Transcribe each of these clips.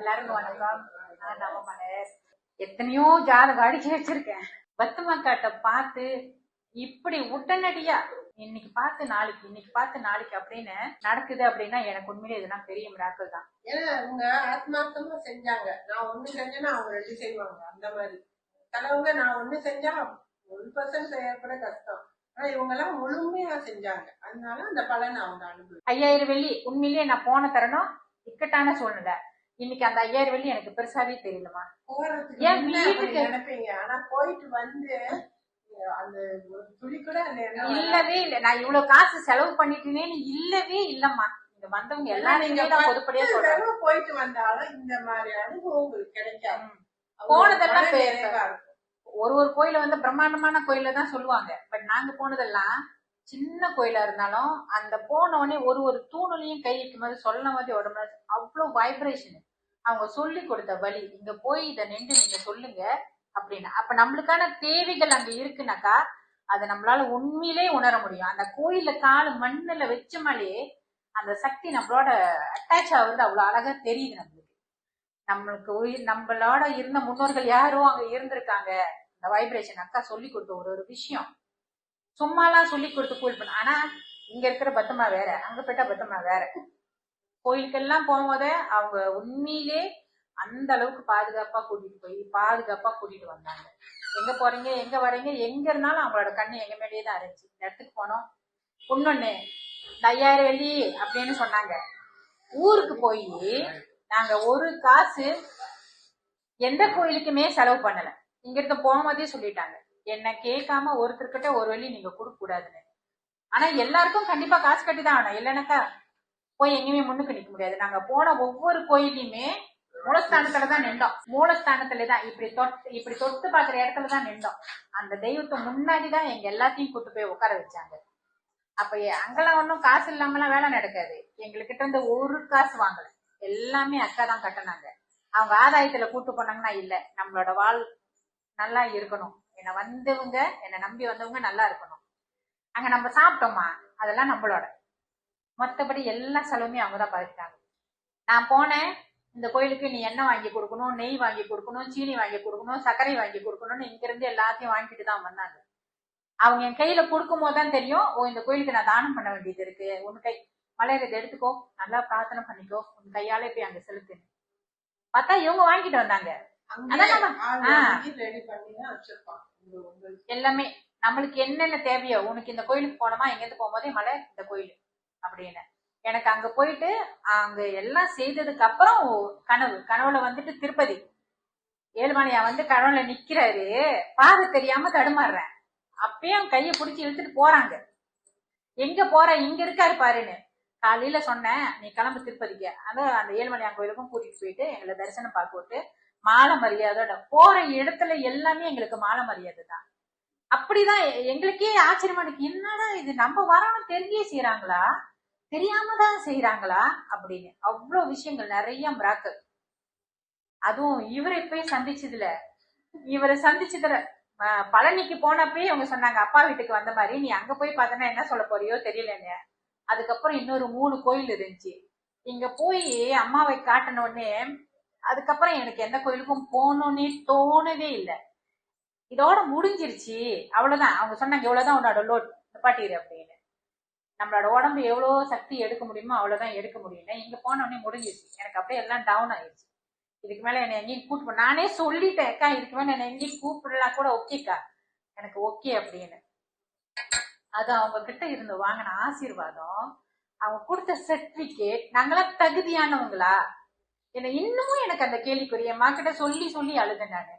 எல்லாருக்கும் வணக்கம். நான் நவமலர். எத்தனையோ ஜாதகம் அடிச்சு வச்சிருக்கேன். பத்துமக்காட்ட பார்த்து இப்படி உடனடியா இன்னைக்கு பார்த்து நாளைக்கு, இன்னைக்கு பார்த்து நாளைக்கு அப்படின்னு நடக்குது அப்படின்னா எனக்கு உண்மையிலே இதெல்லாம் பெரிய மிராக்கள் தான். ஏன்னா அவங்க ஆத்மார்த்தமா செஞ்சாங்க. நான் ஒண்ணு செஞ்சேன்னா அவங்க 2 செய்வாங்க. அந்த மாதிரி சிலவங்க நான் ஒண்ணு செஞ்சா 1% செய்யக்கூட கஷ்டம். ஆனா இவங்க எல்லாம் முழுமையா செஞ்சாங்க. அதனால அந்த பலன் அவங்க அனுபவி. 5000 வெள்ளி உண்மையிலேயே நான் போன தரணும் இக்கட்டான சூழ்நிலை. இன்னைக்கு அந்த 5000 வெள்ளி எனக்கு பெருசாவே தெரியலமா. போறதுக்கு நினைப்பீங்க, ஆனா போயிட்டு வந்து அந்த துளி கூட இல்லவே இல்ல. நான் இவ்வளவு காசு செலவு பண்ணிட்டேன்னு இல்லவே இல்லம்மா. இங்க வந்தவங்க எல்லாரும் பொதுப்படியா சொல்றாங்க. போயிட்டு வந்தாலும் இந்த மாதிரி அனுபவம் உங்களுக்கு கிடைக்காது. போனதெல்லாம் ஒரு கோயில வந்து பிரம்மாண்டமான கோயில தான் சொல்லுவாங்க. பட் நாங்க போனதெல்லாம் சின்ன கோயிலா இருந்தாலும் அந்த போன உடனே ஒரு தூணுலையும் கை வைக்கும் போது சொல்ல மாதிரி உடம்புல அவ்வளவு வைப்ரேஷன். அவங்க சொல்லி கொடுத்த வழி, இங்க போய் இதை நின்று நீங்க சொல்லுங்க அப்படின்னு. அப்ப நம்மளுக்கான தேவைகள் அங்க இருக்குனாக்கா அதை நம்மளால உண்மையிலே உணர முடியும். அந்த கோயில காலு மண்ணுல வச்சமாலே அந்த சக்தி நம்மளோட அட்டாச் ஆகுறது அவ்வளவு அழகா தெரியுது. நம்மளுக்கு நம்மளோட இருந்த முன்னோர்கள் யாரும் அங்க இருந்திருக்காங்க. அந்த வைப்ரேஷன் அக்கா சொல்லி கொடுத்த ஒரு விஷயம் சும்மாலாம் சொல்லி கொடுத்து கூல் பண்ண. ஆனா இங்க இருக்கிற பத்தமா வேற, அங்க போயிட்டா பத்தமா வேற. கோயிலுக்கெல்லாம் போகும்போதே அவங்க உண்மையிலே அந்த அளவுக்கு பாதுகாப்பா கூட்டிட்டு வந்தாங்க. எங்க போறீங்க, எங்க வரீங்க, எங்க இருந்தாலும் அவங்களோட கண்ணு எங்க மேலேயே தான் இருந்துச்சு. இந்த இடத்துக்கு போனோம். இன்னொன்னு 5000 வெள்ளி அப்படின்னு சொன்னாங்க. ஊருக்கு போய் நாங்க ஒரு காசு எந்த கோயிலுக்குமே செலவு பண்ணல. இங்க இருக்க போகும்போதே சொல்லிட்டாங்க, என்ன கேட்காம ஒருத்தர்கிட்ட ஒரு வெள்ளி நீங்க கொடுக்க கூடாதுன்னு. ஆனா எல்லாருக்கும் கண்டிப்பா காசு கட்டி தான் ஆகணும். இல்லைனாக்கா போய் எங்கேயுமே முன்னுக்கு நிக்க முடியாது. நாங்க போன ஒவ்வொரு கோயிலையுமே மூலஸ்தானத்துலதான் நின்றோம். மூலஸ்தானத்துலதான் இப்படி தொட்டு பாக்குற இடத்துலதான் நின்றோம். அந்த தெய்வத்தை முன்னாடிதான் எங்க எல்லாத்தையும் கூட்டு போய் உட்கார வச்சாங்க. அப்ப அங்கெல்லாம் ஒன்னும் காசு இல்லாமலாம் வேலை நடக்காது. எங்ககிட்ட இருந்து ஒரு காசு வாங்கல. எல்லாமே அக்கா தான் கட்டினாங்க. அவங்க ஆதாயத்துல கூட்டு போனாங்கன்னா இல்ல, நம்மளோட வாழ் நல்லா இருக்கணும், என்னை நம்பி வந்தவங்க நல்லா இருக்கணும், அங்க நம்ம சாப்பிட்டோமா அதெல்லாம் நம்மளோட. மற்றபடி எல்லா செலவுமே அவங்கதான் பார்த்துட்டாங்க. நான் போனேன், இந்த கோயிலுக்கு நீ எண்ணெய் வாங்கி கொடுக்கணும், நெய் வாங்கி கொடுக்கணும், சீனி வாங்கி கொடுக்கணும், சர்க்கரை வாங்கி கொடுக்கணும்னு இங்க இருந்து எல்லாத்தையும் வாங்கிட்டு தான் வந்தாங்க. அவங்க என் கையில கொடுக்கும் போதுதான் தெரியும், ஓ இந்த கோயிலுக்கு நான் தானம் பண்ண வேண்டியது இருக்கு, உன் கை மலையில இதை எடுத்துக்கோ, நல்லா பிரார்த்தனை பண்ணிக்கோ, உன் கையாலே போய் அங்க செலுத்துன்னு பார்த்தா இவங்க வாங்கிட்டு வந்தாங்க. எல்லாமே நம்மளுக்கு என்னென்ன தேவையோ, உனக்கு இந்த கோயிலுக்கு போனோமா, எங்கேருந்து போகும்போதே மலை இந்த கோயில் அப்படின்னு. எனக்கு அங்க போயிட்டு அங்க எல்லாம் செய்ததுக்கு அப்புறம் கனவுல வந்துட்டு திருப்பதி ஏழுமலையா வந்து கனவுல நிக்கிறாரு. பாதை தெரியாம தடுமாறுறேன். அப்பயும் கைய பிடிச்சி இழுத்துட்டு போறாங்க. எங்க போற, இங்க இருக்காரு பாருன்னு. காலையில சொன்னேன், நீ கிளம்பு திருப்பதிக்கு. அந்த ஏழுமலையான் கோயிலுக்கும் கூட்டிட்டு போயிட்டு எங்களை தரிசனம் பார்க்க விட்டு மாலை மரியாதையோட போற இடத்துல எல்லாமே எங்களுக்கு மாலை மரியாதை தான். அப்படிதான் எங்களுக்கே ஆச்சரியமா இருக்கு, என்னடா இது நம்ம வரணும் தெரிஞ்சே செய்யறாங்களா, தெரியாம தான் செய்யறாங்களா அப்படின்னு. அவ்வளவு விஷயங்கள், நிறைய மிராக்கள். அதுவும் இவரை போய் இவரை சந்திச்சதுல பழனிக்கு போனப்பே அவங்க சொன்னாங்க, அப்பா வீட்டுக்கு வந்த மாதிரி நீ அங்க போய் பார்த்தனா என்ன சொல்ல போறியோ தெரியலன்னு. அதுக்கப்புறம் இன்னொரு 3 கோயில் இருந்துச்சு. இங்க போய் அம்மாவை காட்டின உடனே அதுக்கப்புறம் எனக்கு எந்த கோயிலுக்கும் போகணும்னே தோணவே இல்லை. இதோட முடிஞ்சிருச்சு, அவ்வளவுதான். அவங்க சொன்னாங்க, இவ்வளவுதான் உன்னோட லோட், நிப்பாட்டிரு அப்படின்னு. நம்மளோட உடம்பு எவ்வளவு சக்தி எடுக்க முடியுமோ அவ்வளவுதான் எடுக்க முடியும். இங்க போன உடனே முடிஞ்சிருச்சு. எனக்கு அப்படியே எல்லாம் டவுன் ஆயிடுச்சு. இதுக்கு மேல என்னை எங்கேயும் கூப்பிட்டு, நானே சொல்லிட்டேன், அக்கா இதுக்கு மேல என்ன எங்கேயும் கூப்பிடலாம் கூட ஓகேக்கா, எனக்கு ஓகே அப்படின்னு. அது அவங்க கிட்ட இருந்து வாங்கின ஆசீர்வாதம், அவங்க கொடுத்த சர்டிபிகேட், நாங்களாம் தகுதியானவங்களா என்ன இன்னமும் எனக்கு அந்த கேள்விக்குரிய அம்மா கிட்ட சொல்லி சொல்லி அழுத. நானு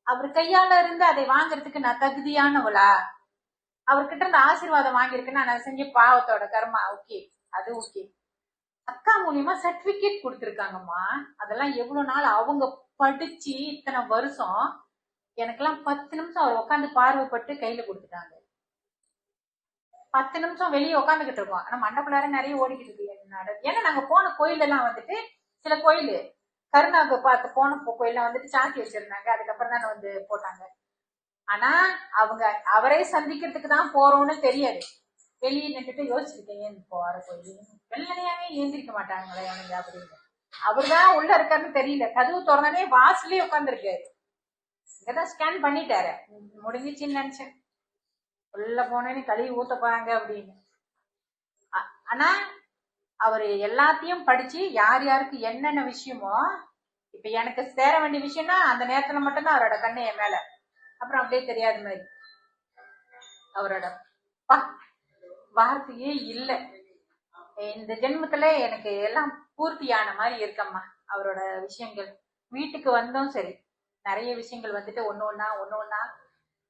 அவர் கையால இருந்து அதை வாங்குறதுக்கு நான் தகுதியானவளா, அவர்கிட்ட இருந்து ஆசீர்வாதம் வாங்கியிருக்குன்னா நான் செஞ்ச பாவத்தோட கர்மா ஓகே, அது ஓகே. அக்கா மூலியமா சர்டிபிகேட் கொடுத்துருக்காங்கம்மா. அதெல்லாம் எவ்வளவு நாள் அவங்க படிச்சு இத்தனை வருஷம், எனக்கெல்லாம் 10 நிமிஷம் அவர் உட்காந்து பார்வைப்பட்டு கையில கொடுத்துட்டாங்க. 10 நிமிஷம் வெளியே உட்காந்துக்கிட்டு இருக்கோம். ஆனா மண்டபுள்ளார நிறைய ஓடிக்கிட்டு இருக்கு. ஏன்னா நாங்க போன கோயில் எல்லாம் வந்துட்டு, சில கோயில் கருணாக்கு பார்த்து போன கோயில வந்துட்டு சாத்தி வச்சிருந்தாங்க, அதுக்கப்புறம் தானே வந்து போட்டாங்க. ஆனா அவங்க அவரே சந்திக்கிறதுக்கு தான் போறோம்னு தெரியாது. வெளியே நின்றுட்டு யோசிச்சிருக்கேன், ஏன் போற கோயில் வெள்ளனையாவே ஏந்திரிக்க மாட்டாங்களே அவனுங்க அப்படின்னு. அவர்தான் உள்ள இருக்காருன்னு தெரியல. கதவு திறந்தனே வாசலே உட்காந்துருக்காரு. இங்கதான் ஸ்கேன் பண்ணிட்டாரு. முடிஞ்சிச்சுன்னு நினைச்சேன். உள்ள போனேன்னு கழுவி ஊத்த போறாங்க அப்படின்னு. ஆனா அவரு எல்லாத்தையும் படிச்சு யார் யாருக்கு என்னென்ன விஷயமோ, இப்ப எனக்கு சேர வேண்டிய விஷயம்னா அந்த நேரத்துல மட்டும்தான் அவரோட கண்ணு என் மேல, அப்புறம் அப்படியே தெரியாத மாதிரி. அவரோட வார்த்தையே இல்ல. இந்த ஜென்மத்துல எனக்கு எல்லாம் பூர்த்தியான மாதிரி இருக்கம்மா அவரோட விஷயங்கள். வீட்டுக்கு வந்தோம் சரி, நிறைய விஷயங்கள் வந்துட்டு ஒண்ணு ஒண்ணா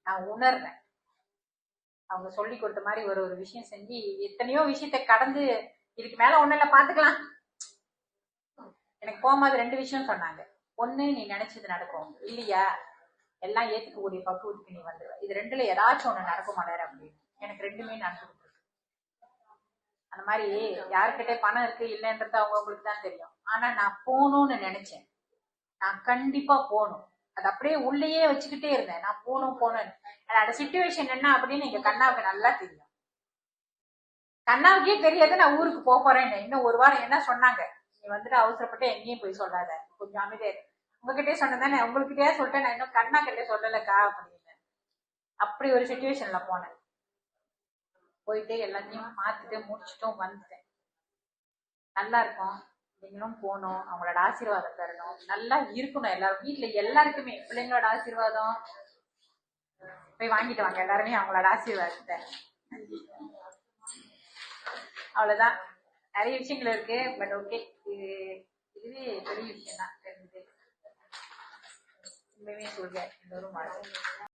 நான் உணர்றேன். அவங்க சொல்லி கொடுத்த மாதிரி ஒரு ஒரு விஷயம் செஞ்சு எத்தனையோ விஷயத்த கடந்து இதுக்கு மேல ஒண்ணு இல்ல பாத்துக்கலாம். எனக்கு போகும்போது 2 விஷயம் சொன்னாங்க. ஒண்ணு, நீ நினைச்சது நடக்கும், இல்லையா எல்லாம் ஏத்துக்கக்கூடிய பக்குவத்துக்கு நீ வந்துடுவ. இது 2ல ஏதாச்சும் ஒண்ணு நடக்கும் மலர் அப்படின்னு. எனக்கு 2மே நடந்துருக்கு. அந்த மாதிரி யாருக்கிட்ட பணம் இருக்கு இல்லைன்றது அவங்களுக்கு தான் தெரியும். ஆனா நான் போகணும்னு நினைச்சேன். நான் கண்டிப்பா போகணும். அது அப்படியே உள்ளேயே வச்சுக்கிட்டே இருந்தேன். நான் போகணும்னு. என்னோட சிச்சுவேஷன் என்ன அப்படின்னு எங்க கண்ணாவுக்கு நல்லா தெரியும். கண்ணாவுக்கே தெரியாது நான் ஊருக்கு போறேன்னு. இன்னும் 1 வாரம் என்ன சொன்னாங்க, நீ வந்துட்டு அவசரப்பட்டு எங்கேயும் போய் சொல்லாத, கொஞ்சம் அமைதியா உங்ககிட்டே சொன்னதானே, உங்ககிட்டயே சொல்லிட்டேன், நான் இன்னும் கண்ணா கிட்டே சொல்லலக்கா அப்படின்னு. அப்படி ஒரு சிச்சுவேஷன்ல போனேன். போயிட்டு எல்லாத்தையும் பார்த்துட்டு முடிச்சுட்டும் வந்துட்டேன். நல்லா இருக்கும். நீங்களும் போகணும், அவங்களோட ஆசீர்வாதம் தரணும், நல்லா இருக்கணும். எல்லாரும் வீட்டுல எல்லாருக்குமே பிள்ளைங்களோட ஆசீர்வாதம் போய் வாங்கிட்டு வாங்க எல்லாருமே அவங்களோட ஆசீர்வாதத்தை. அவ்வளவுதான். நிறைய விஷயங்கள் இருக்கு. பட் ஓகே, இதுவே பெரிய விஷயம் தான் தெரிஞ்சது. உண்மையுமே சொல்றேன். இந்த ஒரு மாதிரி